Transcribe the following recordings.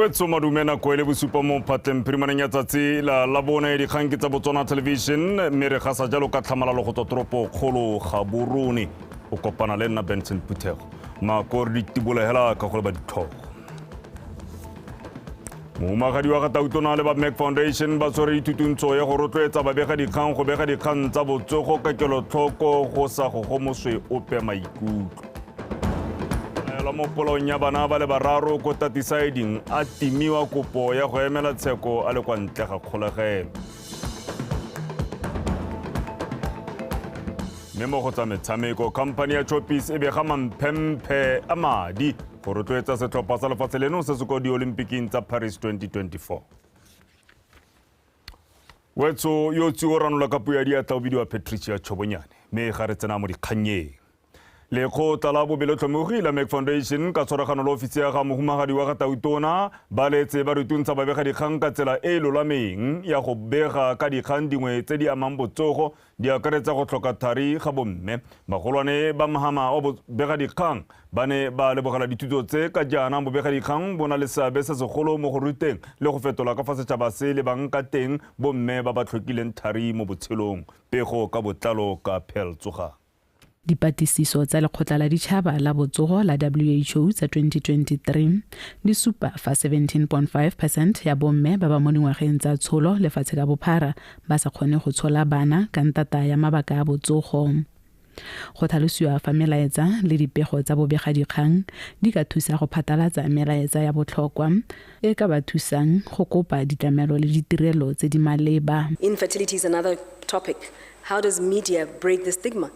Wetso madumena ko le bosupa mo phatleng phirimaneng ya tsatsi la LABONE dikgang ke tsa Botswana television mme re gasa jalo ka tlhamalalo go toropo kgolo Gaborone o kopana le nna Benson Puthego mako re ditibolegela ka go ba dithogo Momagadi wa Gatautona le ba Mac Foundation ba tsore itutuntso ya go rotloetsa babega dikgang go bega dikgang tsa botsogo ka kelotlhoko go sa go gomoswe ope maikutlo la mo polong ya bana ba le bararo ko tatisaiding a timiwa kopo ya go emela tsheko a le kwa ntle ga kgolegelo Memo go tsa metshameko company ya Choppies e bega mamphemphe a madi go rotloetsa setlhopha sa lefatshe leno se se ko di-Olympic tsa Paris 2024 Wetso yo tsi o ranola ka puo ya diatla o bidiwa Patricia Chobonyane mme ga re tsena mo dikganyeng Le kgotla la bobelotlhomogi la Mac Foundation ka tshwaragano le ofisi ya ga mohumagadi wa Gatautona ba letse ba rutuntsa babega dikgang ka tsela e lolameng ya go bega ka dikgang dingwe tse di amang botsogo di akaretsa go tlhoka thari ga bomme magolwane ba mahama o bega dikgang ba ne ba lebogela dithuto tse ka jaana bobega dikgang bona le seabe se segolo mo go ruteng le go fetola ka fa setšhaba se le bang ka teng bomme ba ba tlhokileng thari mo botshelong pego ka botlalo ka Pearl Tsoga Dipatlisiso tsa lekgotla la ditšhaba la botsogo la WHO tsa 2023 di supa fa 17.5% ya bomme ba ba mo dingwageng tsa tsholo lefatshe ka bophara ba sa kgone go tshola bana ka ntata ya mabaka a botsogo. Go tlhalosiwa fa melaetsa le dipego tsa bobegadikgang di ka thusa go phatalatsa melaetsa ya botlhokwa e ka ba thusang go kopa ditlamelo le ditirelo tse di maleba. Infertility is another topic. How does media break the stigma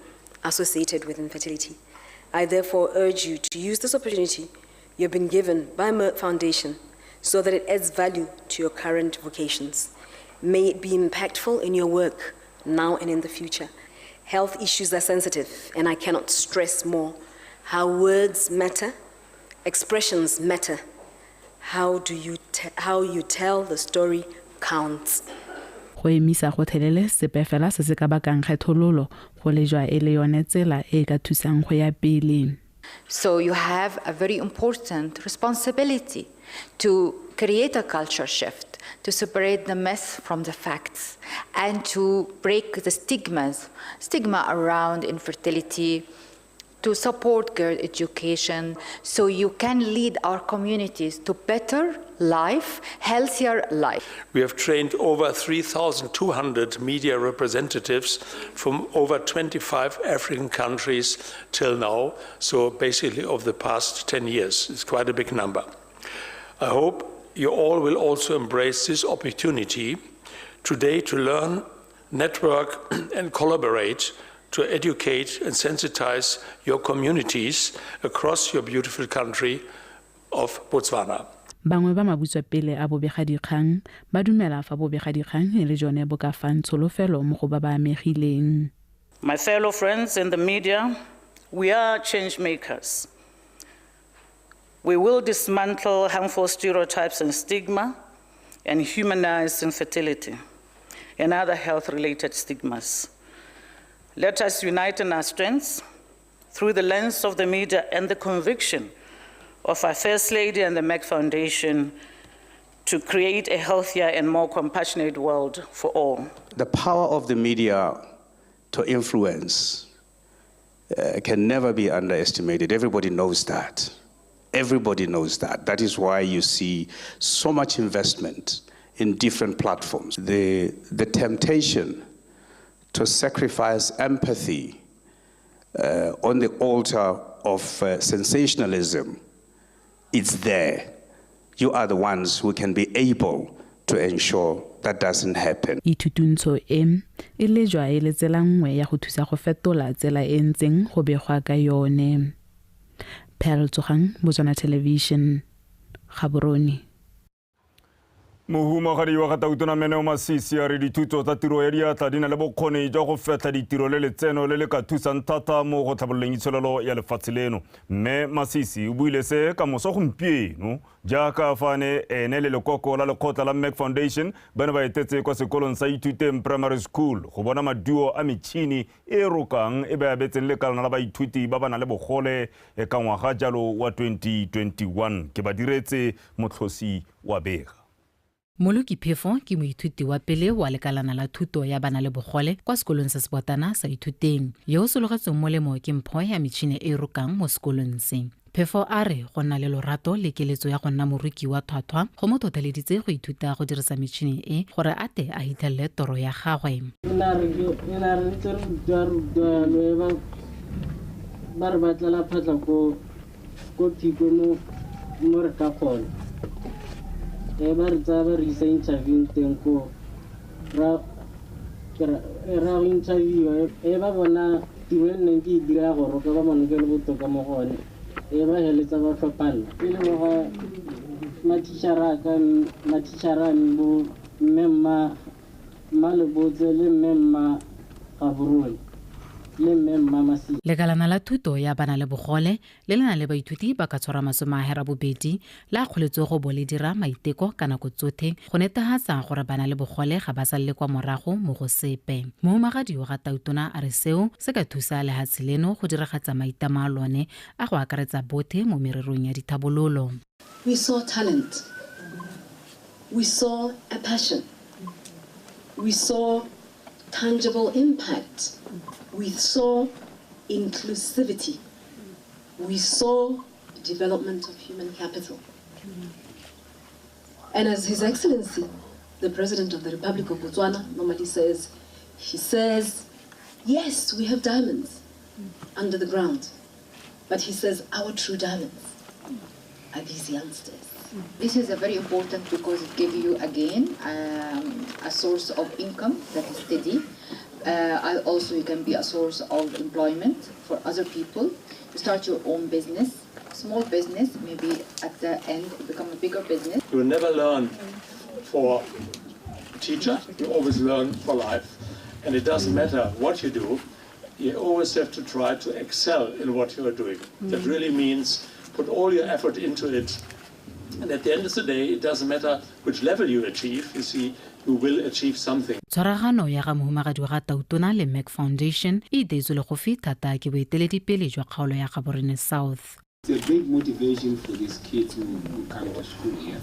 associated with infertility? I therefore urge you to use this opportunity you've been given by Merck Foundation so that it adds value to your current vocations. May it be impactful in your work now and in the future. Health issues are sensitive, and I cannot stress more how words matter, expressions matter. How you tell the story counts. Go emisa go thelele sepe fela se se ka bakang kgethololo go le jwa e le yone tsela e ka thusang go ya pele. So you have a very important responsibility to create a culture shift, to separate the myth from the facts, and to break the stigma around infertility, to support girl education, so you can lead our communities to better life, healthier life. We have trained over 3,200 media representatives from over 25 African countries till now, so basically over the past 10 years. It's quite a big number. I hope you all will also embrace this opportunity today to learn, network and collaborate to educate and sensitize your communities across your beautiful country of Botswana. Bangwe ba mabutswa pele a bobegadikgang ba dumela fa bobegadikgang e le jone bo ka fang tsholofelo mo go ba ba amegileng. My fellow friends in the media, we are change makers. We will dismantle harmful stereotypes and stigma and humanize infertility and other health-related stigmas. Let us unite in our strengths through the lens of the media and the conviction of our First Lady and the Mac Foundation to create a healthier and more compassionate world for all. The power of the media to influence can never be underestimated. Everybody knows that. Everybody knows that. That is why you see so much investment in different platforms. The temptation to sacrifice empathy on the altar of sensationalism, it's there. You are the ones who can be able to ensure that doesn't happen. Itutuntsho e le jwa e le tsela nngwe ya go thusa go fetola tsela e ntseng go begwa ka yone. Pearl Tsoga, Botswana Television, Gaborone. Mohumagadi wa Katautona Meneo Masisi a re dithuto tsa tiro ya diatla di na le bokgoni jwa go fetla ditiro le letseno le le ka thusang thata mo go tlhabololeng itsholelo ya lefatshe leno. Mme Masisi o buile se ka moso gompieno jaaka fane ene le lekoko la lekgotla la Mac Foundation ba ne ba etetse kwa sekolong sa Ithuteng Primary School go bona maduo a metšhini e rokang e ba abetseng le kalana la baithuti ba bana le bogole ka ngwaga jalo wa 2021 ke ba diretse motlhosi wa bega. Moloki Phefo ke moithuti wa pele wa lekalana la thuto ya bana le bogole kwa sekolong sa Botswana sa Ithuteng yo o sologetseng molemo ke mpho ya metšhini e rokang mo sekolong se. Phefo a re go nna le lorato le keletso ya go nna moruki wa thwathwa go mo totaleditse go ithuta go dirisa metšhini e gore ate a hithelele toro ya gagwe. Ba re batlela phatla ko Phiko mo re ka kgona. Ba re tsa ba re isa interview teng ko ra interview ba bona tiro e neng ke dira go roka ba mone ke le botoka mo gone ba heletsa ba tlhopana pele mo ga matishara bo mmemma malebotse le mmemma gaborone le mmemma Masisi. Lekalana la thuto ya bana le bogole le lena le baithuti ba ka tshwara masome a hera bobedi la kgoletse go bo le dira maiteko ka nako tsotlhe go netefatsa gore bana le bogole ga ba salle kwa morago mo go sepe. Mohumagadi wa Katautona a re seo se ka thusa lehatshe leno go diragatsa maitama a lone a go akaretsa bothe mo mererong ya dithabololo. We saw talent. We saw a passion. We saw tangible impact. We saw inclusivity. We saw development of human capital. And as His Excellency, the President of the Republic of Botswana normally says, he says, yes, we have diamonds under the ground. But he says, our true diamonds are these youngsters. This is a very important because it gives you again a source of income that is steady. Also, you can be a source of employment for other people. You start your own business, small business, maybe at the end become a bigger business. You will never learn for a teacher, you always learn for life. And it doesn't matter what you do, you always have to try to excel in what you are doing. That really means put all your effort into it. And at the end of the day, it doesn't matter which level you achieve, you see, you will achieve something. Tshwaragano ya ga Mohumagadi wa Katautona le Mac Foundation e deitswe le go fitata ke boeteledipele jwa kgaolo ya Gaborone South. It's a big motivation for these kids who come to school here.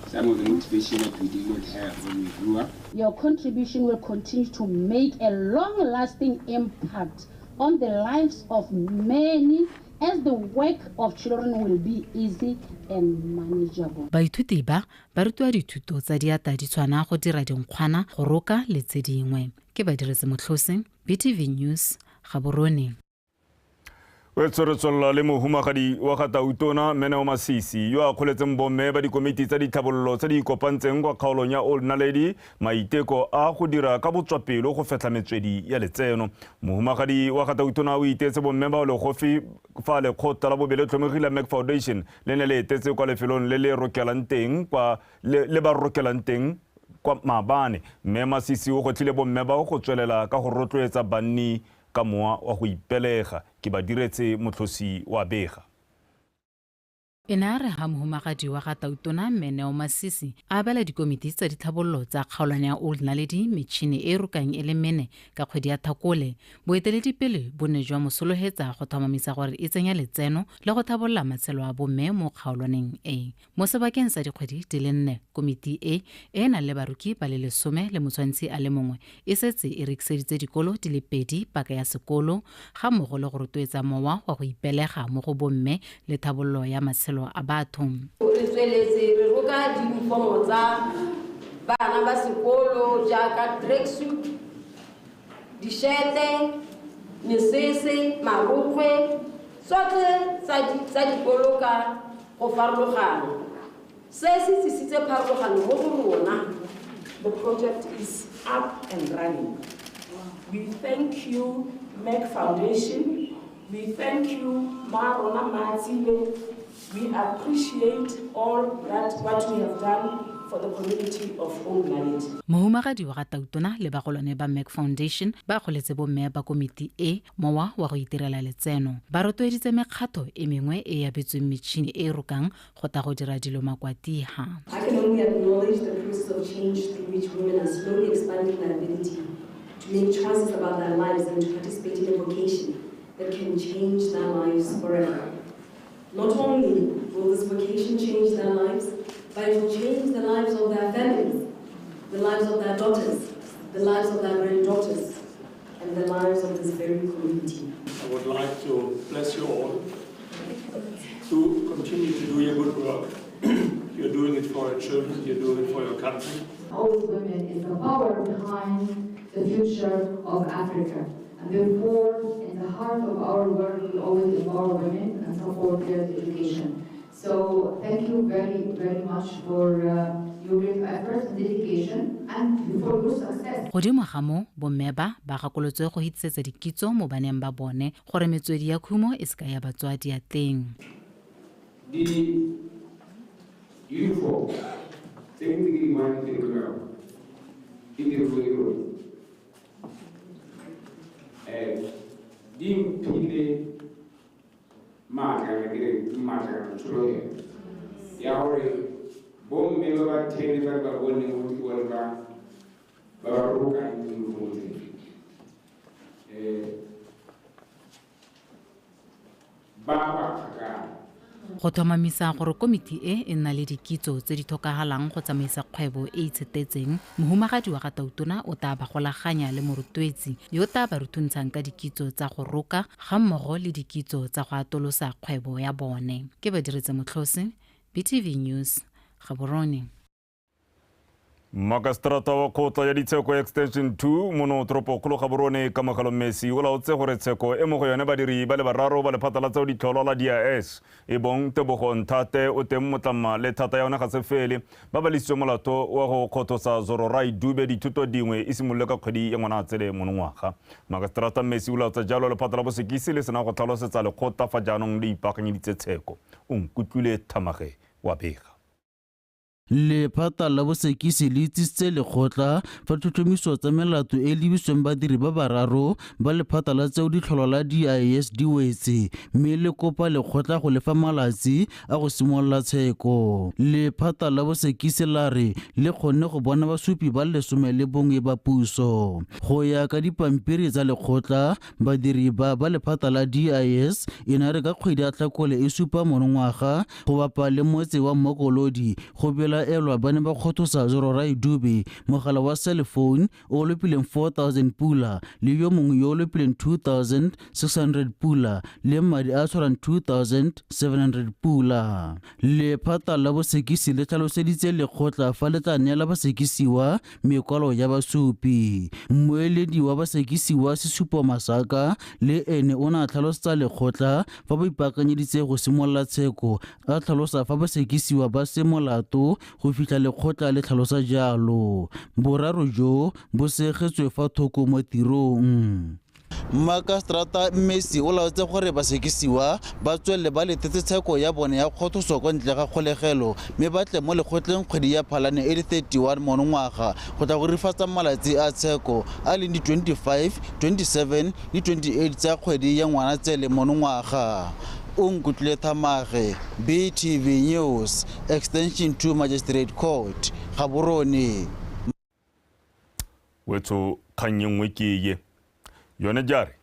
Some of the motivation that we did not have when we grew up. Your contribution will continue to make a long-lasting impact on the lives of many, as the work of children will be easy and manageable. Baithuti ba rutwa dithuto tsa diatla di tshwana go dira dinkgwana go roka le tse dingwe. Ke ba diretse motlhosi BTV News Gaborone. Wetsoretsolla le Mohumagadi wa Katautona Meneo Masisi yo a kgoletseng bomme ba dikomiti tsa dithabololo tsa di ikopantseng kwa kgaolong ya Old Naledi maiteko a go dira ka botswapelo go fetla metswedi ya letseno. Mohumagadi wa Katautona o itetse bomme ba le gofi fa le khotla la bobele tlhomegile Mac Foundation le ne le etetse kwa lefelong le le rokelang teng kwa le ba rokelang teng kwa Mabane. Mme Masisi o gotlile bomme ba go tswelela ka go rotloetsa banni ka moa wa go ipelega ke ba diretse motlhosi wa bega. Enare ha Mohumagadi wa Katautona Meneo Masisi a bela dikomiti tsa dithabololo tsa kgaolwana ya Old Naledi metšhini e rokang ele mene ka kgwedi ya Thakole. Boeteledipele bo ne jwa mosolohetsa go tlhomamisa gore e tsenya letseno le go thabolola matshelo a bomme mo kgaolwaneng e. Mo sebakeng sa dikgwedi di le 4 komiti e na le baruki ba le 10 le motshwantshi a le mongwe e setse e rekiseditse dikolo di le 2 paka ya sekolo ga mmogo le go rotloetsa mowa wa go ipelega mo go bomme le thabololo ya matshelo a batho. Re tsweletse re roka diuniformo tsa bana ba sekolo jaaka tracksuit, dishete, mesese, marokgwe, tsotlhe tsa dikolo ka go farologana. Se se tsisitse pharologano mo go rona. The project is up and running. We thank you, Mac Foundation. We thank you, Marona Matsile. We appreciate all that what we have done for the community of Old Naledi. Mohumagadi wa Gatautona le bagolwane ba Mac Foundation ba goletse bomme ba komiti e mowa wa go itirela letseno. Ba rotloeditse mekgato e mengwe e abetsweng metšhini e rokang go ta go dira dilo makwatiha. I can only acknowledge the process of change through which women are slowly expanding their ability to make choices about their lives and to participate in a vocation that can change their lives forever. Not only will this vocation change their lives, but it will change the lives of their families, the lives of their daughters, the lives of their granddaughters, and the lives of this very community. I would like to bless you all to continue to do your good work. You're doing it for your children, you're doing it for your country. Always women is the power behind the future of Africa. And therefore, in the heart of our work, we always empower women and support their education. So thank you very, very much for your great efforts and dedication and for your success. Godimo ga mo bomme ba gakolotswe go hitsetsa dikitso mo baneng ba bone gore metswedi ya khumo e ska ya batswadi ya teng. The uniform, technically man in the ground, in the road. Dim pile maka troye ya ore bom me ba tele ba bone muti wala ba ruka ni muti baba ka Go tlhomamisa gore komiti e nna le dikitso tse di tlhokagalang go tsamaisa kgwebo e itshetetseng, mohumagadi wa Gatautona o tla ba golaganya le morutwetsi yo ta ba rutuntshang ka dikitso tsa go roka ga mmogo le dikitso tsa go atolosa kgwebo ya bone. Ke Badiritse Motlhosi, BTV News, Gaborone. Magastrata wa kota ya ditsheko extension 2 mono tropokolo Gaborone ka magalo Messi o laotse gore tsheko e mo go yone badiri ba le bararo ba le phatlalatsa o ditlholo la DIS e bong Tebogo Ntate o teng motlama le thata ya ona ga se fele ba ba lisitswe molato wa go khothosa Zororai Dube dithuto dingwe e simolle ka kgwedi ya ngwana tsele monongwaga. Magastrata Messi o laotsa jalo le phatla la bosekisi le sena go tlhalosetsa le khota fa jaanong le ipakanyeditse tsheko o nkutlwile Thamage wa bega. Lephata la bosekisi le itsitse lekgotla fa tlhotlhomiso tsa melato e lebisweng badiri ba bararo ba lephata la tseo ditlholo la DIS di wetse mme le kopa lekgotla go lefa malatsi a go simolola tsheko. Lephata la bosekisi la re le kgonne go bona basupi ba 11 ba puso. Go ya ka dipampiri tsa lekgotla badiri ba lephata la DIS e na re ka kgwedi ya Tlhakole e supa monongwaga go bapa le motse wa Mokolodi go bela elwa ba ne ba khothosa Zororai Dube mogala wa cell phone o lopileng 4,000 pula le yo mongwe yo lopileng 2,600 pula le madi a tshwarang 2,700 pula. Lephata la bosekisi le tlhaloseditse lekgotla fa le tla neela basekisiwa mekwalo ya basupi. Mmoeledi wa basekisiwa Sesupo Masaka le ene o na tlhalosetsa lekgotla fa ba ipakanyeditse go simolola tsheko a tlhalosa fa basekisiwa ba se molato go fitla lekgotla le tlhalosa jalo. Boraro jo bo segetswe fa thoko mo tirong. Magastrata Messi o laotse gore basekisiwa ba tswelle ba letetse tsheko ya bone ya kgothoso kwa ntle ga kgolegelo mme batle mo lekgotleng kgwedi ya Phalane e le 31 monongwaga go tla go rifatsa malatsi a tsheko a leng di 25, 27 le 28 tsa kgwedi ya Ngwanatsele monongwaga. Unkutlwe Thamage, BTV News, Extension 2 Magistrate Court, Gaborone. Weto kanyengwe kiye. Yone jare.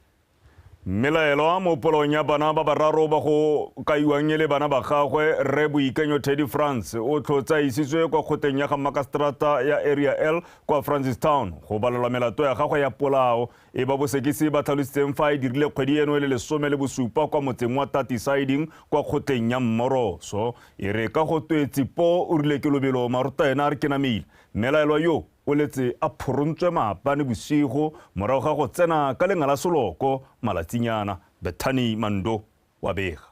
Melaelo a mopolong ya bana ba bararo ba go kaiwang le bana ba gagwe re boikanyo Teddy France o tlotsa isitswe kwa khoteng ya ga Magastrata ya Area L kwa Francistown go balelwa melato ya gagwe ya polao e ba bosekisi ba tlhalositseng fa e dirile kgwedi eno le 17 kwa motseng wa Tati Siding kwa khoteng ya Mmoroso e re ka go twetsi po o rile ke lobelo maruta ena re kenamile melaelo yo o letse a phoruntswe maapane bosigo morago ga go tsena ka lengala soloko malatsinyana. Bethany Mando wa bega.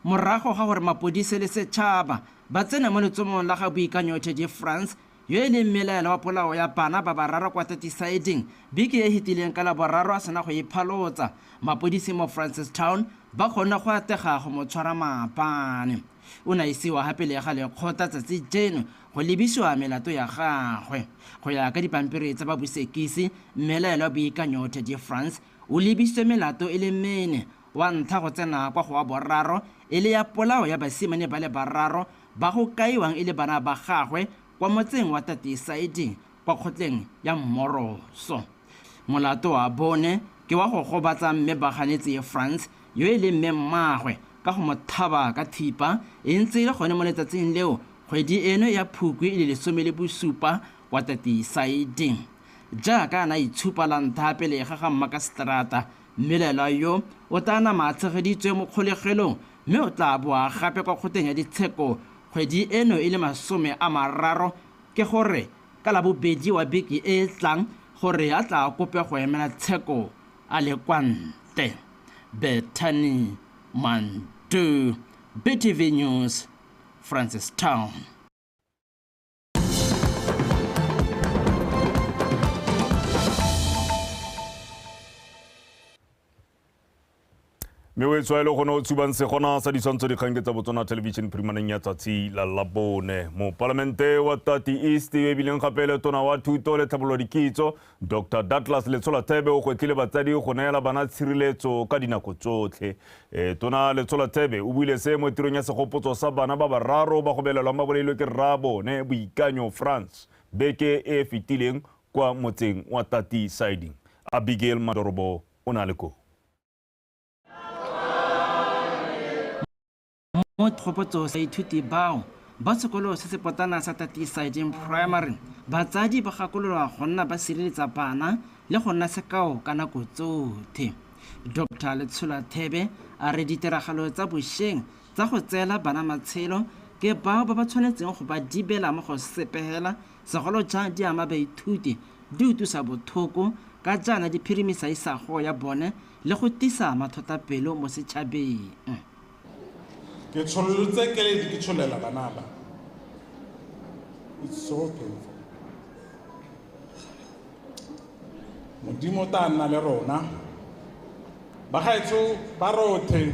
Morago ga gore mapodisi le setšhaba ba tsena mo letsomong la ga boikanyo Teddy France yo e leng mmelaelo wa polao ya bana ba bararo kwa Tati Siding beke e hitileng ka la boraro a sena go iphalotsa mapodisi mo Francistown ba kgona go atega go mo tshwara maapane. o na isiwa gape le ga lekgotla tsatsi jeno go lebisiwa melato ya gagwe go ya ka dipampiri tsa babusekisi mmelaelo boikanyo Teddy France o lebisitswe melato e le mene wa ntlha go tsena kwa go wa boraro e le ya polao ya basimane ba le bararo ba go kaiwang e le bana ba gagwe kwa motseng wa Tatisaidi kwa kgotleng ya Mmoroso. Molato wa bone ke wa go gobatsa mme ba ganetse France yo e le mme mmagwe ka go mothaba ka thipa e ntse ile gone mo letsatsing leo kgwedi eno ya Phukwi e le 17 kwa Tatisaidi. Jaaka na itshupa la ntha pele ga maka strata mmelela yo o tana matshegeditswe mo kgolegelong mme o tla boa gape kwa khoteng ya ditsheko kgwedi eno e le 30 ke gore ka la bobedi wa beke e tlang gore a tla kope go emela tsheko a le kwante. Bethany Mandu, BTV News, Francistown. Mewetso ile gona o tsubang se gona sa disantso dikgang tsa Botswana television primaneng ya tsatsi la Labone mo parlamente wa Tati East e bileng gapele tona wa thuto le tlhabololo dikitso Dr. Douglas Letsola Thebe o gotlile batsadi go neela bana tshireletso ka dinako tsotlhe tona Letsola Thebe o buile se mo tirong ya segopotso sa bana ba bararo ba go belelwa mabolelo ke LABONE boikanyo France beke e fitileng kwa motseng wa Tati Siding. Abigail Madorobo o na le ko mo tlhopotso sa ithuti bao ba sekolo se se potana sa Tatisaidi Primary batsadi ba gakololwa go nna ba sireletsa bana le go nna sekao ka nako tsotlhe. Dr. Letsola Thebe a re ditiragalo tsa bošeng tsa go tseela bana matshelo ke bao ba tshwanetseng go ba dibela mo go sepegela segolo jang di ama baithuti di utusa bothoko ka jana di phirimisa isago ya bone le go tisa mathotapelo mo setšhabeng. Ke tsholotse ke le di tsholela bana ba. It's so painful. Modimo ta nna le rona ba gaetso ba rothe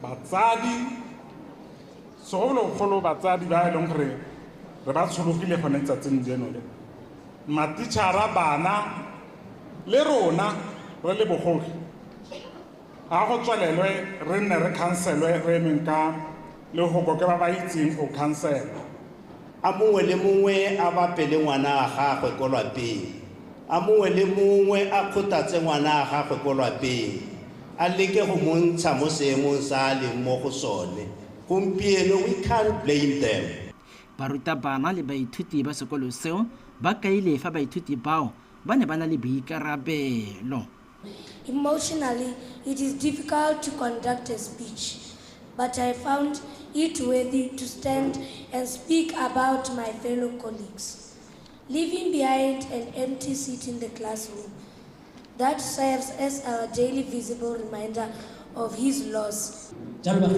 batsadi segolo batsadi ba eleng gore re ba tshologile go netsa tseng jeno le matitšhara bana le rona re le bogogi a go tswalelwe re nne re cancelwe re emeng ka le go ke ba ba itseng go cancel a mongwe le mongwe a bapele ngwana ga gagwe ko lapeng a mongwe le mongwe a kgothatse ngwana ga gagwe ko lapeng a leke go montsha mo seemong sa le mo go sone gompieno we can't blame them. Barutabana le baithuti ba sekolo seo ba kaile fa baithuti bao ba ne ba na le boikarabelo. Emotionally, it is difficult to conduct a speech, but I found it worthy to stand and speak about my fellow colleagues, leaving behind an empty seat in the classroom. That serves as our daily visible reminder of his loss. Especially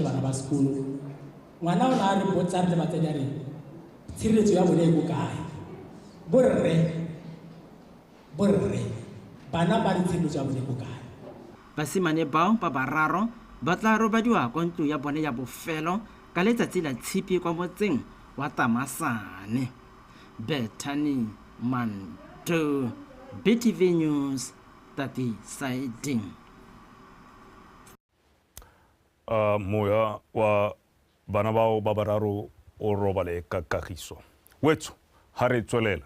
when I was school. When I was in Botswana, I was in tshireletso ya bone go kae borre bana ba tshireletso ya bone go kae. Basimane bao ba bararo ba tla robadiwa kwa ntlo ya bone ya bofelo ka letsatsi la tshipi kwa motseng wa Tamasane. Bethany Mandu, BTV News, Tatisaidi. Moya wa bana bao ba bararo o robale ka kagiso wetso ha re tswelela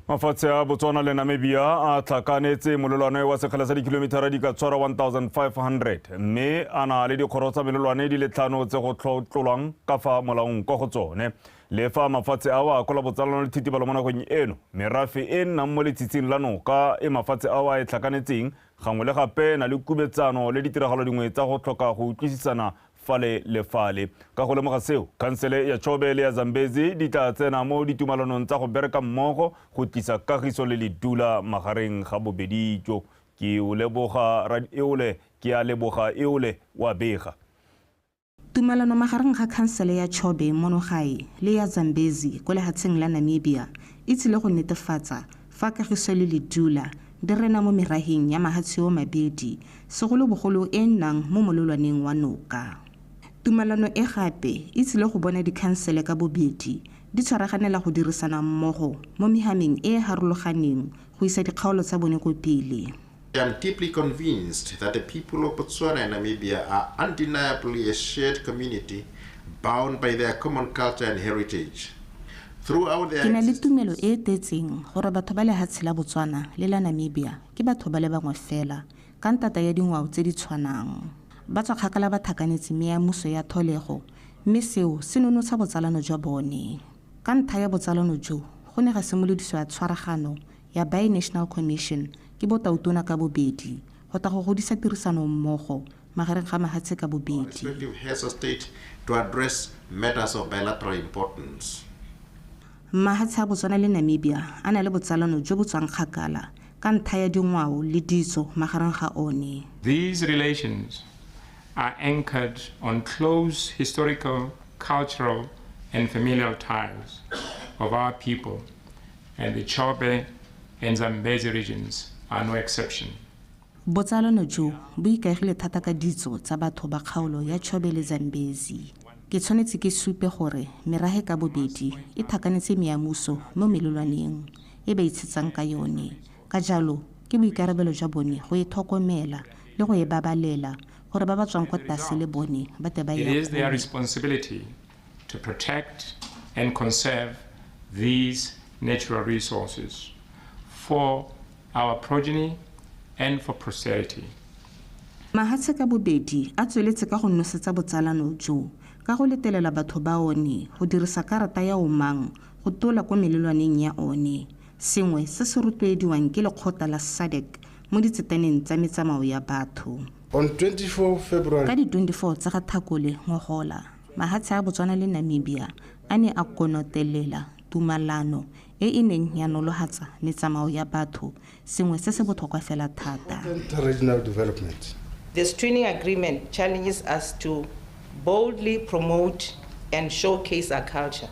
mafatshe a Botswana le Namibia a tlhakanetse molelwane wa sekgala sa dikilometara di ka tshwara 1500 mme a na le dikgoro tsa melelwane di le 5 tse go tlolwang ka fa molaong kwa go tsone le fa mafatshe a wa kola botsalano le thitibalo mo nakong eno merafe e nna mo letsitsing la noka e mafatshe a wa e tlhakanetseng gangwe le gape na le kubetsano le ditiragalo dingwe tsa go tlhoka go utlwisisana fale le fale ka go lemoga seo kansele ya Chobe le ya Zambezi di tla tsena mo ditumalanong tsa go bereka mmogo go tlisa kagiso le ledula magareng ga bobedi jo ke o leboga eole ke a leboga eole wa bega tumalano magareng ga kansele ya Chobe monogai le ya Zambezi go le hatseng la Namibia e tsile go netefatsa fa kagiso le ledula di rena mo meraheng ya mahatshe o mabedi segolobogolo e nnang mo mololwaneng wa noka. Tumalano e gape e tsile go bona dikhansele ka bobedi di tshwaraganela go dirisana mmogo mo mehameng e harologaneng go isa dikgaolo tsa bone ko pele. I am deeply convinced that the people of Botswana and Namibia are undeniably a shared community bound by their common culture and heritage. Ke na le tumelo e tetseng gore batho ba lehatshe la Botswana le la Namibia ke batho ba le bangwe fela ka ntata ya dingwao tse di tshwanang. Ba tswa kgakala ba thakanetse meamuso ya tholego mme seo se nonotsha botsalano jwa bone. Ka ntlha ya botsalano jo go ne ga simolodiso ya tshwaragano ya Bi-National Commission ke botautona ka bobedi go ta go godisa tirisano mmogo magareng ga mahatshe ka bobedi. Respective heads of state to address matters of bilateral importance. Mahatshe a Botswana le Namibia a na le botsalano jo bo tswang kgakala ka ntlha ya dingwao le ditso magareng ga one. These relations are anchored on close historical, cultural, and familial ties of our people, and the Chobe and Zambezi regions are no exception. Botsalano jo bo ikaegile thata ka ditso tsa batho ba kgaolo ya Chobe le Zambezi. Ke tshwanetse ke supe gore merahe ka bobedi e thakanetse meamuso mo melolwaneng e ba itshetsang ka yone. Ka jalo ke boikarabelo jwa bone go e tlhokomela le go e babalela gore ba ba tswang kwa tlase le bone ba te ba It is their responsibility to protect and conserve these natural resources for our progeny and for posterity. Mahatshe ka bobedi a tsweletse ka go nosetsa botsalano jo ka go letelela batho ba one go dirisa karata ya omang go tola kwa melelwaneng ya one, sengwe se se rotloediwang ke lekgotla la SADC mo ditsetaneng tsa metsamao ya batho. On 24 February ka di 24 tsa ga Thakole ngogola mahatshe a Botswana le Namibia a ne a konotelela tumalano e e neng ya nolohatsa metsamao ya batho, sengwe se se botlhokwa fela thata. Regional development. This twinning agreement challenges us to boldly promote and showcase our culture.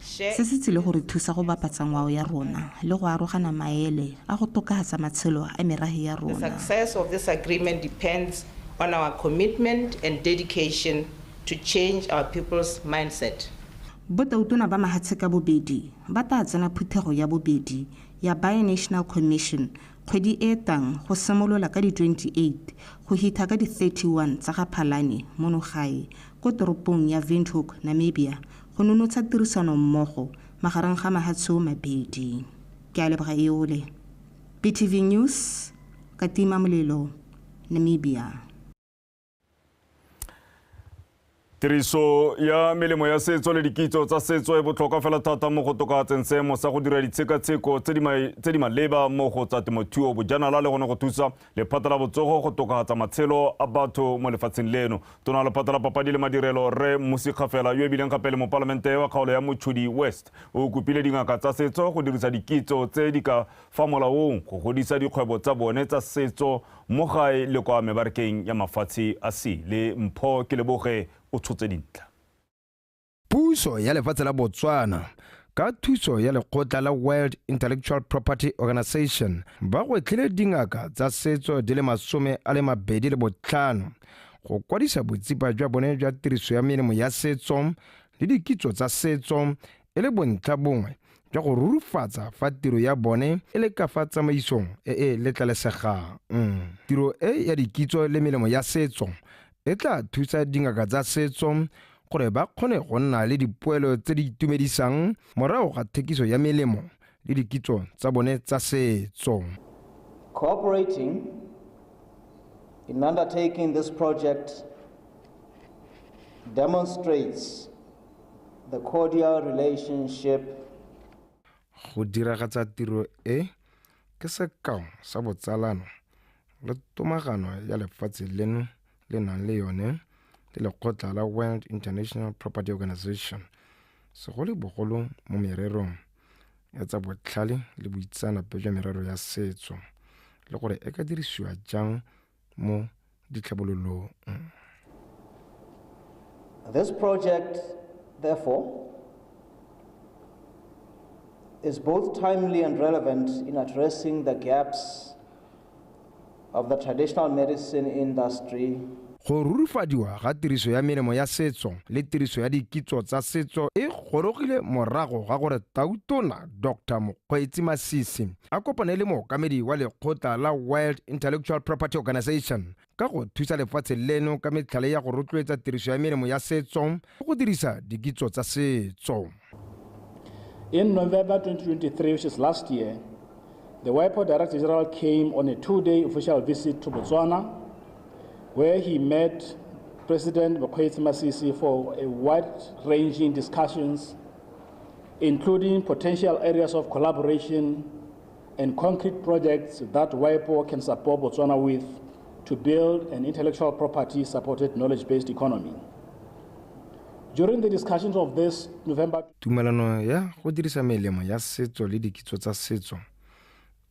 Se se tsile gore thusa go bapatsa ngwao ya rona le go arogana maele a go tokahatsa matshelo a merahe ya The rona. success of this agreement depends on our commitment and dedication to change our people's mindset. Botautona ba mahatshe ka bobedi ba tla tsena phuthego ya bobedi ya Bi-National Commission kgwedi e tang go simolola ka di 28 go hitha ka di 31 tsa ga Phalane mono gae ko toropong ya Windhoek, Namibia go nonotsa tirisano mmogo magareng ga mahatshe o mabedi. Ke a leboga eole. BTV News, Katima Molelo, Namibia. Tiriso ya melemo ya setso le dikitso tsa setso e botlhokwa fela thata mo go tokafatseng seemo sa go dira ditshekatsheko tse di maleba mo go tsa temothuo, bojanala le gone go thusa lephata la botsogo go tokafatsa matshelo a batho mo lefatsheng leno. Tona lephata la papadi le madirelo Re Musikgafela yo e bileng gape le mo palamente wa kgaolo ya Motšhodi West o kopile dingaka tsa setso go dirisa dikitso tse di ka fa molaong go godisa dikgwebo tsa bone tsa setso mo gae le kwa mebarekeng ya mafatshe a le mpho ke leboge o tshotse dintla. Puso ya lefatshe la Botswana ka thuso ya lekgotla la World Intellectual Property Organization ba go tlile dingaka tsa setso di le 25 go kwadisa botsipa jwa bone jwa tiriso ya melemo ya setso le dikitso tsa setso e le bontlha bongwe jwa go rurufatsa fa tiro ya bone e le ka fa tsamaisong e letlalesegang. Tiro e ya dikitso le melemo ya setso e tla thusa dingaka tsa setso gore ba kgone go nna le dipoelo tse di itumedisang morago ga thekiso ya melemo le dikitso tsa bone tsa setso. Cooperating in undertaking this project demonstrates the cordial relationship. Go diragatsa tiro e ke sekao sa botsalano le tomagano ya lefatshe leno le nang le yone le lekgotla la World International Property Organization segolo bogolo mo mererong ya tsa botlhale le boitseanape jwa merero ya setso le gore e ka dirisiwa jang mo ditlhabololong. This project, therefore, is both timely and relevant in addressing the gaps of the traditional medicine industry. Go rurufadiwa ga tiriso ya melemo ya setso le tiriso ya dikitso tsa setso e gorogile morago ga gore tautona Dr. Mokgweetsi Masisi a kopane le mookamedi wa lekgotla la World Intellectual Property Organization ka go thusa lefatshe leno ka metlhale ya go rotloetsa tiriso ya melemo ya setso go dirisa dikitso tsa setso. In November 2023, which is last year, the WIPO Director General came on a 2-day official visit to Botswana, where he met President Mokgweetsi Masisi for a wide-ranging discussions, including potential areas of collaboration and concrete projects that WIPO can support Botswana with to build an intellectual property-supported knowledge-based economy. During the discussions of this November, tumelano ya go dirisa melemo ya setso le dikitso tsa setso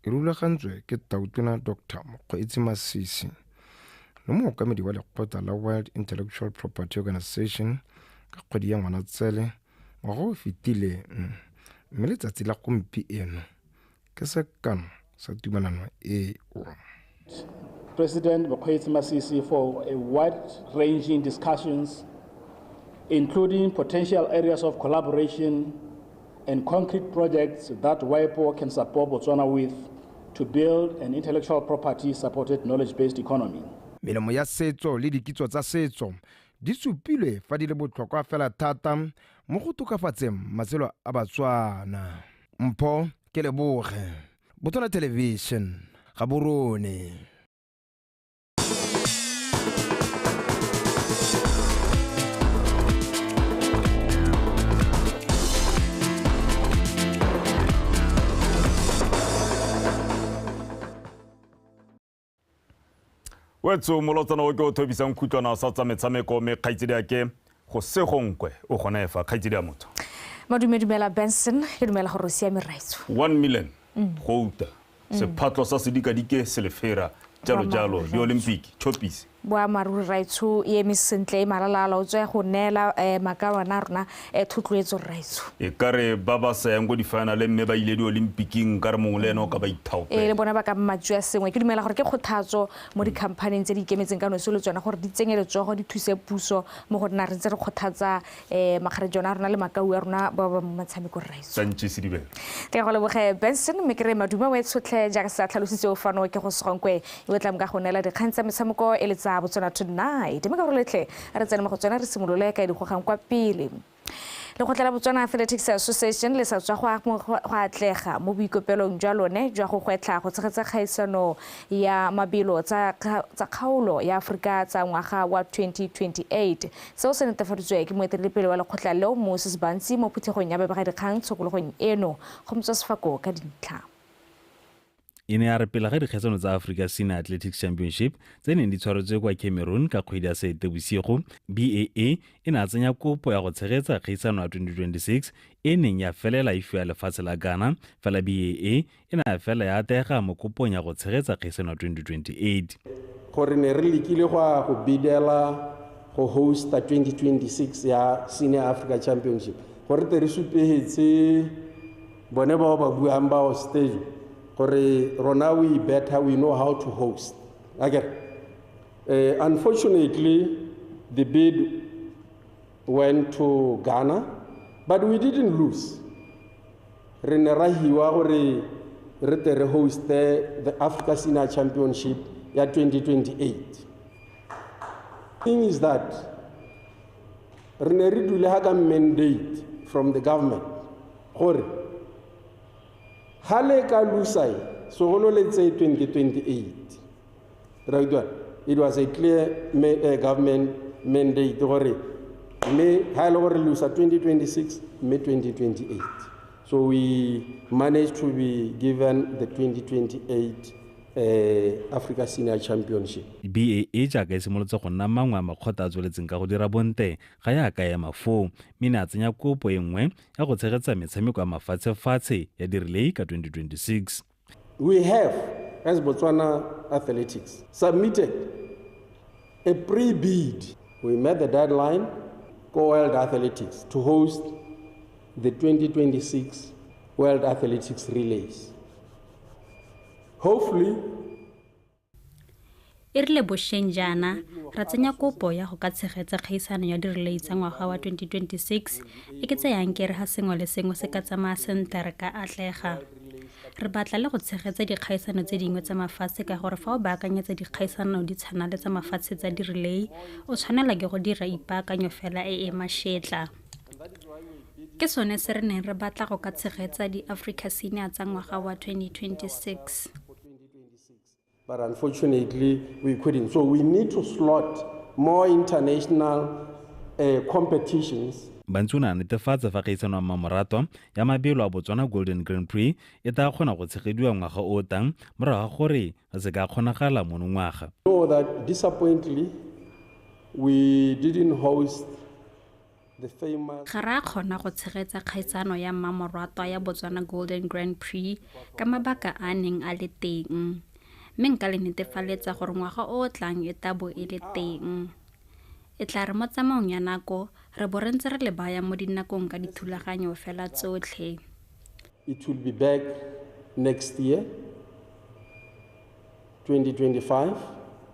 e rulagantswe ke tautona Dr. Mokgweetsi Masisi le mookamedi wa lekgotla la World Intellectual Property Organization ka kgwedi ya Ngwanatsele ngwaga o fetile, mme letsatsi la gompieno ke sekano sa tumelano eo. President Mokgweetsi Masisi for a wide-ranging discussions, including potential areas of collaboration and concrete projects that WIPO can support Botswana with to build an intellectual property-supported knowledge-based economy. Melemo ya setso le dikitso tsa setso di supilwe fa di le botlhokwa fela thata mo go tokafatseng matshelo a Batswana. Mpho ke leboge, Botswana Television, Gaborone. Wetso molotana o ke o thobisang khutlwana sa tsa metshameko me kgaitsedi yake go segonkwe o gona efa kgaitsedi ya motho. Madumela Benson ke dumela gore siame raitso. 1 million go uta se phatlo sa sedikadike se lefera jalo di Olympic chopisi. Boa maruri raitso e emisentle malala o tswa go nela makawana rona thutloetso raitso. E kare ba ba sa yang go di final mme ba ile di Olympicing ka re mongwe leno ka ba ithaope. Le bona ba ka matjwa sengwe ke dumela gore ke kgothatso mo di company tse di ikemetseng ka no se le tsona gore di tsengele tsogo di thuse puso mo go nna re tse re kgothatsa magarejona rona le makau ya rona ba ba matshameko raitso. Santse se dibe. Ke go leboge Benson me kere maduma we tshotle ja ka sa tlhalositse o fano ke go segonkwe e wetla mga go nela dikgantsa metshameko e letsa Botswana tonight me ka go letle re tsena mo go tsena re simolole ka di go gang kwa pele le go tla Botswana Athletics Association le sa tswa go atlega mo boikopelong jwa lone jwa go gwetla go tshegetsa kgaisano ya mabelo tsa kgaolo ya Afrika tsa ngwaga wa 2028 seo se netefaditswe ke moeteledipele wa lekgotla leo Moses Bantsi mo phuthegong ya babegakgang tshokologong eno go mtswa sefako ka dintlha. Ine a re pele ga dikgaisano tsa Africa Senior Athletics Championship tse neng di tshwaretswe kwa Cameroon ka kgwedi ya Seetebosigo, BAA e na tsenya kopo ya go tshegetsa kgaisano ya 2026 e neng ya felela e fiwa lefatshe la Ghana, fela BAA e na fela ya atega mo kopong ya go tshegetsa kgaisano ya 2028. Gore ne re lekile go bidela go host 2026 ya Senior Africa Championship gore te re supehetse bone ba ba buang ba o stage gore rona we better we know how to host again. Unfortunately the bid went to Ghana, but we didn't lose. Re ne ra hiwa gore re te re host the Africa Senior Championship ya 2028. Thing is that re ne re dule ha ka mandate from the government gore hale ka lusai so go let's say 2028, right? It was a clear government mandate gore me hale gore lusa 2026 me 2028, so we managed to be given the 2028 Africa Senior Championship. BAA jaaka e simolotse go nna mangwe a makgotla a tsweletseng ka go dira bonte ga ya ka ya mafo mme ne a tsenya kopo e nngwe ya go tshegetsa metshameko ya mafatshe-fatshe ya direlei ka 2026. We have, as Botswana Athletics, submitted a pre-bid. We met the deadline for World Athletics to host the 2026 World Athletics Relays. Hopefully, e rile bošeng jaana ra tsenya kopo ya go ka tshegetsa kgaisano ya direlei tsa ngwaga wa 2026 e ke tseyang ke re ga sengwe le sengwe se ka tsamaya sentle re ka atlega. Re batla le go tshegetsa dikgaisano tse dingwe tsa mafatshe ka gore fa o baakanyetsa dikgaisano di tshwana le tsa mafatshe tsa direlei o tshwanela ke go dira ipaakanyo fela e mašetla. Ke sone se re neng re batla go ka tshegetsa di-Africa Senior tsa ngwaga wa 2026. But unfortunately, we couldn't. So we need to slot more international competitions. Bantsuna netefatsa fa kgaisano ya mmamoratwa ya mabelo a Botswana Golden Grand Prix e tla kgona go tshegediwa ngwaga o tang morago ga gore se ka kgonagala monongwaga. Know that disappointingly, we didn't host the famous. Ga ra kgona go tshegetsa kgaisano ya mmamoratwa ya Botswana Golden Grand Prix ka mabaka a neng a le teng. Mme nka le netefaletsa gore ngwaga o tlang e tabo e le teng. E tla re mo tsamaong ya nako re bo re ntse re le baya mo dinakong ka dithulaganyo fela tsotlhe. It will be back next year, 2025.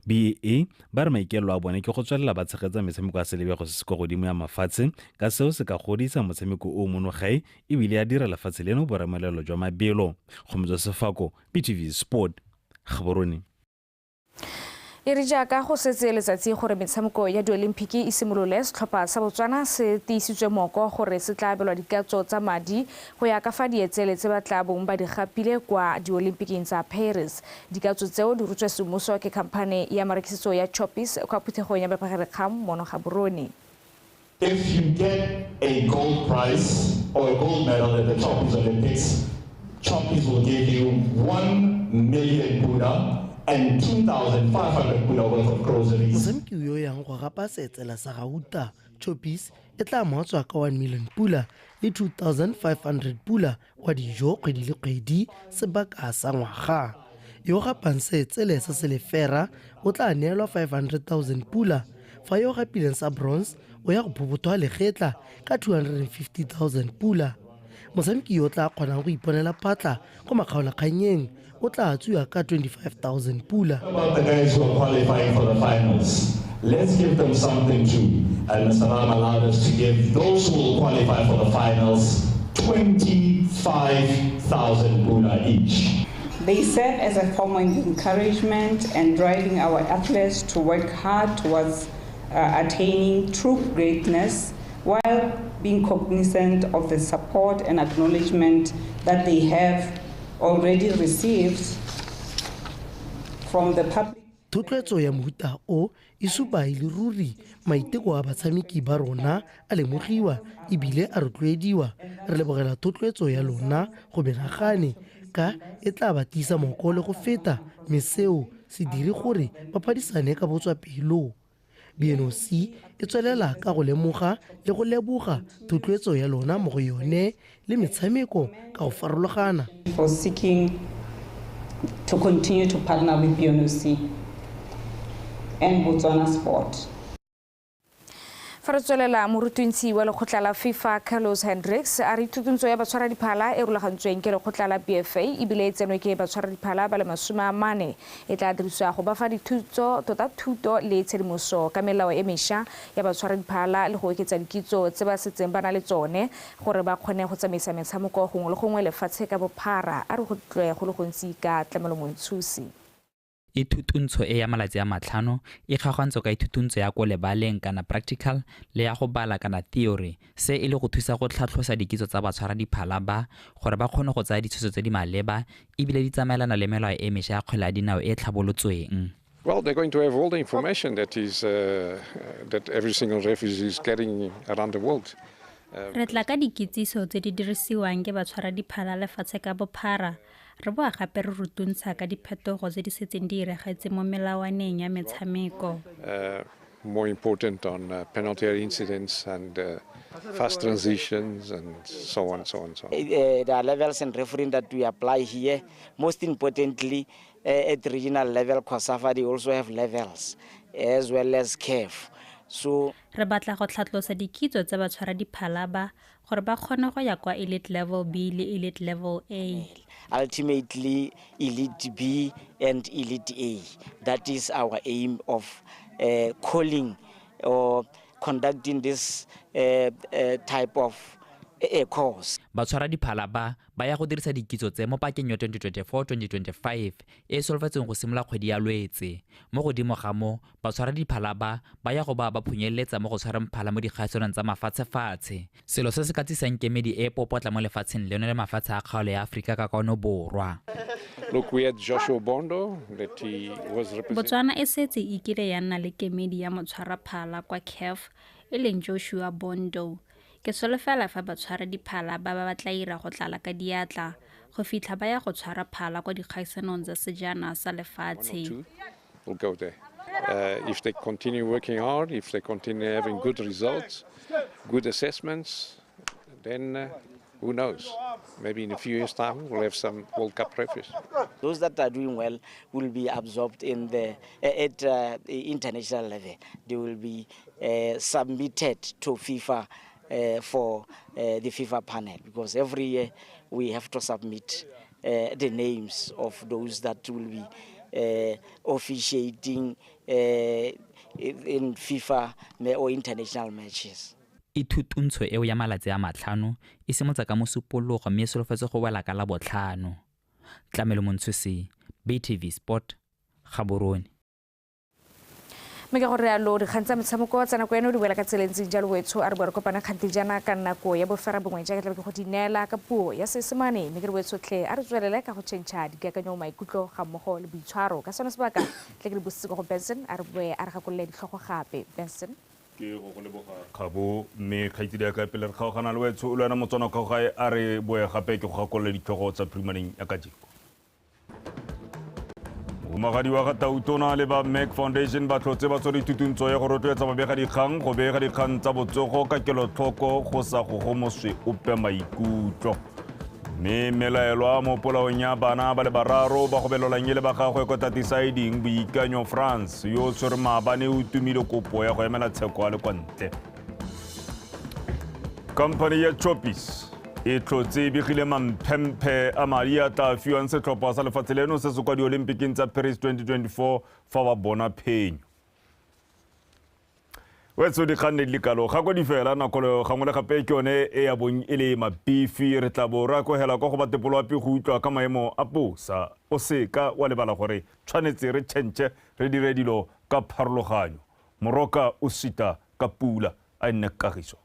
BEA ba re maikelo a bone ke go tswelela ba tshegetsa metshameko ya selebego se se kwa godimo ya mafatshe ka seo se ka godisa motshameko o monogae ebile ya dira lefatshe leno boremelelo jwa mabelo. Kgomotso Sefako, BTV Sport, Gaborone. E re jaaka go setse letsatsi gore metshameko ya di-Olimpiki e simolole setlhopha sa Botswana se tiisitswe moko gore se tla abelwa dikatso tsa madi go ya ka fa dietsele tse ba tla bong ba di gapile kwa di-Olympiking tsa Paris. Dikatso tseo di rutswe semmuso ke khamphane ya marekisetso ya Choppies kwa phuthegong ya Bepagerekgang mono Gaborone. If you get a gold prize or a gold medal at the Choppies Olympics, Choppies will give you 1 million pula and 2,500 pula worth of groceries. Motshameki yo yang go gapa seetsela sa gauta Choppies e tla motswa ka 1 million pula le 2,500 pula kwa dijo kgwedi le kgwedi sebaka sa ngwaga. Yo gapang seetsele sa selefera o tla neelwa 500,000 pula fa yo gapileng sa bronze o ya go phobotwa legetla ka 250,000 pula. Motshameki yo tla kgonang go iponela phatla go makgaolakganyeng o tla tswiwa ka 25,000 pula. About the guys who are qualifying for the finals, let's give them something too. And Mr. Ram allowed us to give those who will qualify for the finals 25,000 pula each. They serve as a form of encouragement and driving our athletes to work hard towards attaining true greatness while being cognizant of the support and acknowledgement that they have already received from the public. Thotloetso ya mohuta o e supa e le ruri maiteko a batshameki ba rona a lemogiwa ebile a rotloediwa. Re lebogela thotloetso ya lona go menagane ka e tla ba tiisa moko le go feta mme seo se dire gore ba phadisane ka botswapelo. BNOC e tswelela ka go lemoga le go leboga thotloetso ya lona mo go yone le metshameko ka go farologana. For seeking to continue to partner with BNOC and Botswana Sport. Fa re tswelela morutuntsi wa lekgotla la FIFA Carlos Hendricks a re thutuntsho ya batshwaradiphala e rulagantsweng ke lekgotla la BFA ebile e tsenwe ke batshwaradiphala ba le 40 e tla dirisiwa go ba fa dithuto tota thuto le tshedimoso ka melao e mešwa ya batshwaradiphala le go oketsa dikitso tse ba setseng ba na le tsone gore ba kgone go tsamaisa metshameko gongwe le gongwe lefatshe ka bophara a re go tlwe go le gontsi ka Tlamelo Montshusi. Ithutuntsho e ya malatsi a matlhano e kgagantso ka ithutuntsho ya ko lebaleng kana practical le ya go bala kana theory se e le go thusa go tlhatlhosa dikitso tsa batshwaradiphala ba gore ba kgone go tsaya ditshwetso tse di maleba ebile di tsamaelana le melao e mešwa ya kgwele ya dinao e tlhabolotsweng. Well, they're going to have all the information that is that every single refugee is getting around the world. Re tla ka dikitsiso tse di dirisiwang ke batshwaradiphala lefatshe ka bophara. Re boa gape re rutuntsha ka diphetogo tse di setseng di iregetse mo melawaneng ya metshameko. More important on penalty area incidents and fast transitions and so on. There are levels and refereeing that we apply here. Most importantly, at regional level, COSAFA, they also have levels as well as CAF. So re batla go tlhatlosa dikitso tsa batshwara diphala ba gore ba kgone go ya kwa elite level B le elite level A. Ultimately elite B and elite A. That is our aim of calling or conducting this type of course. Batshwara diphala ba ya go dirisa dikitso tse mo pakeng ya 2024-2025 e solofetseng go simolola kgwedi ya Lwetse. Mo godimo ga mo batshwara diphala ba ya go ba phunyeletsa mo go tshwareng phala mo dikgaisanong tsa mafatshe-fatshe. Selo se se ka tlisang kemedi e popotla mo lefatsheng leno le mafatshe a kgaolo ya Aforika ka kwano borwa. Look, we had Joshua Bondo that he was representing. Botswana e setse e kile ya nna le kemedi ya motshwara phala kwa CAF e leng Joshua Bondo. Ke solofela fa batshwara diphala ba batla ira go tlala ka diatla go fitlha ba ya go tshwara phala kwa dikgaisanong tsa sejana sa lefatshe. We'll go there. If they continue working hard, if they continue having good results, good assessments, then who knows? Maybe in a few years' time we'll have some World Cup trophies. Those that are doing well will be absorbed in the at international level. They will be submitted to FIFA for the FIFA panel, because every year we have to submit the names of those that will be officiating in FIFA or international matches. Ithutuntsho eo ya malatsi a matlhano e simotsa ka mosupologo mme e solofetse go wela ka la botlhano. Tlamelo Montshosi, BTV Sport, Gaborone. Me ke gore alo dikgang tsa metshameko tsa nako eno di boela ka tselentsi jalo wetso a re bua re kopana kgante jana ka nako ya bofera bongwe ja ke tla go dinela ka puo ya Seesemane. Me ke re wetso tle a re tswelele ka go tšhentšha dikakanyo maikutlo ga mmogo le boitshwaro ka sona sebaka tle ke re bositse go Benson a re bue a re gakolole ditlhogo gape. Benson ke go leboga khabo me khaitidi ka pele re kgaogana le wetso o lwana motsona ka gae a re bue gape ke go gakolole ditlhogo tsa primaring ya kajeko. Magadi wa Tautona le ba Mac Foundation ba tlotse ba tsore tutuntso ya go rotloetsa babega dikgang go bega dikgang tsa botsogo ka kelotlhoko go sa go gomoswe ope maikutlo. Me melaelwa mo polaong ya bana ba le bararo ba go belolang le ba gagwe ko tatisaiding boikanyo France yo tsore maabane o tumile kopo ya go emela tsheko a le kwa ntle. Company ya Chopis e tlotse bigile mamphemphe a madi a tla fiwang setlhopha sa lefatshe leno se se kwa di-Olympiceng tsa Paris 2024 fa ba bona phenyo. Wetso dikgang ne di le kalo ga go di fela nako gangwe le gape ke yone e ya bong e le mabifi re tla bo ra go hela go batepoloapi go utlwa ka maemo a posa o seka wa lebala gore tshwanetse re tšhentšhe re dire dilo ka pharologanyo. Moroka o sita ka pula a nne kagiso.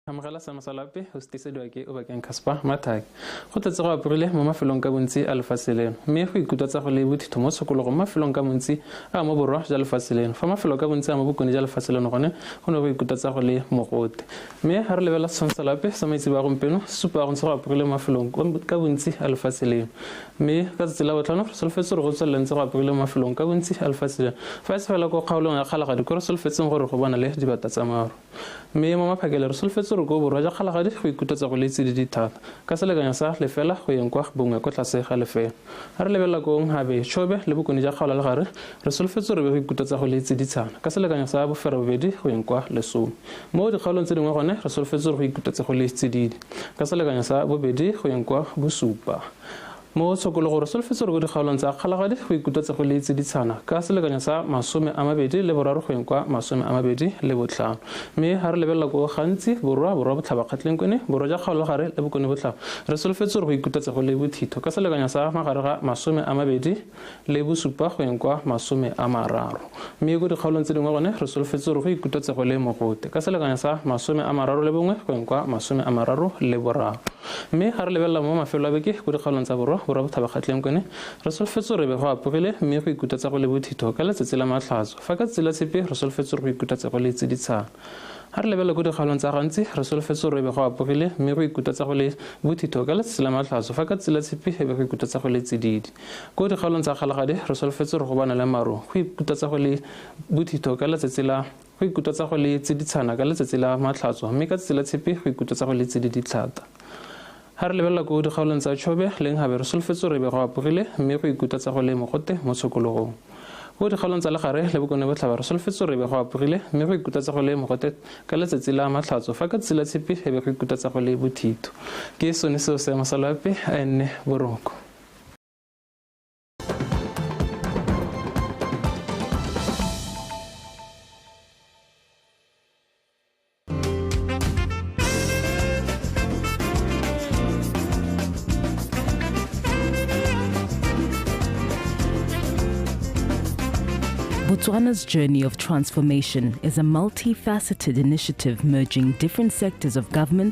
Amogela sa masalape ho stisediwa ke o bakeng Casper Mathak go tletse go aprile mo mafelong ka bontsi a lefatshe leno mme go ikutwatsa go le bothito mo tshokologo mafelong ka bontsi a mo borwa ja lefatshe leno fa mafelo ka bontsi a mo bokone ja lefatshe leno gone go ne go ikutwatsa go le mogote mme ha re lebela tshwantsalape sa maitsi ba gompeno se supa go ntse go aprile mafelong ka bontsi a lefatshe leno mme ka tsela botlhano re solofetse re go tswela ntse go aprile mafelong ka bontsi a lefatshe leno fa e se fela go kgaolong ya kgalagadi go re solofetseng gore go bona le dibata tsa maru mme mo maphakele re solofetse re go borwa ja kgalagadi go ikutwatsa go le tsididi thata ka selekanyo sa lefela go yeng kwa bongwe kwa tlase ga lefela a re lebelela kong gabe tšhobe le bokone ja kgaola le gare re solofetse re be go ikutwatsa go le tsiditshana ka selekanyo sa bofera bobedi go yeng kwa lesome mo dikgaolong tse dingwe gone re solofetse re go ikutwatsa go le tsididi ka selekanyo sa bobedi go yeng kwa bosupa mo tshokologo re solofetse re go dikgaolong tsa kgalagadi go ikutwatsa go le tsiditshana ka selekanyo sa 23 go yeng kwa 25 mme ha re lebelela go gantsi borwa botlhaba kgatleng kwene borwa ja kgaolo gare le bokone botlhaba re solofetse re go ikutwatsa go le bothito ka selekanyo sa magare ga 27 le bosupa go yeng kwa 30 mme go dikgaolong tse dingwe gone re solofetse re go ikutwatsa go le mogote ka selekanyo sa 31 le bongwe go yeng kwa 34 mme ha re lebelela mo mafelo a beke go dikgaolong tsa borwa botlhaba kgatleng kwene re solofetse re be go apogile mme go ikutwatsa go le bothito ka letsatsi la matlhatso fa ka tsela tshepe re solofetse go ikutwatsa go le tsiditshana ha re lebella go dikgaolong tsa gantsi re solofetse gore be go apogile mme go ikuta tsa go le bothito ka letsatsi la matlhatso fa ka tsela tshepi e be go ikuta tsa go le tsididi go dikgaolong tsa kgalagadi re solofetse gore go bana le maro go ikuta tsa go le bothito ka letsatsi la go ikuta tsa go le tsiditshana ka letsatsi la matlhatso mme ka tsela tshepi go ikuta tsa go le tsididi tlhata ha re lebella go dikgaolong tsa Chobe leng gabe re solofetse gore be go apogile mme go ikuta tsa go le mogote mo tshokologong go dikgaolong tsa legare le bokone botlhaba re solofetse gore be go apogile mme go ikuta tsa go le mogote ka letsatsi la matlhatso fa ka tsela tshepi e be go ikuta tsa go le bothito ke sone seo se masalape a nne boroko. Botswana's journey of transformation is a multifaceted initiative merging different sectors of government,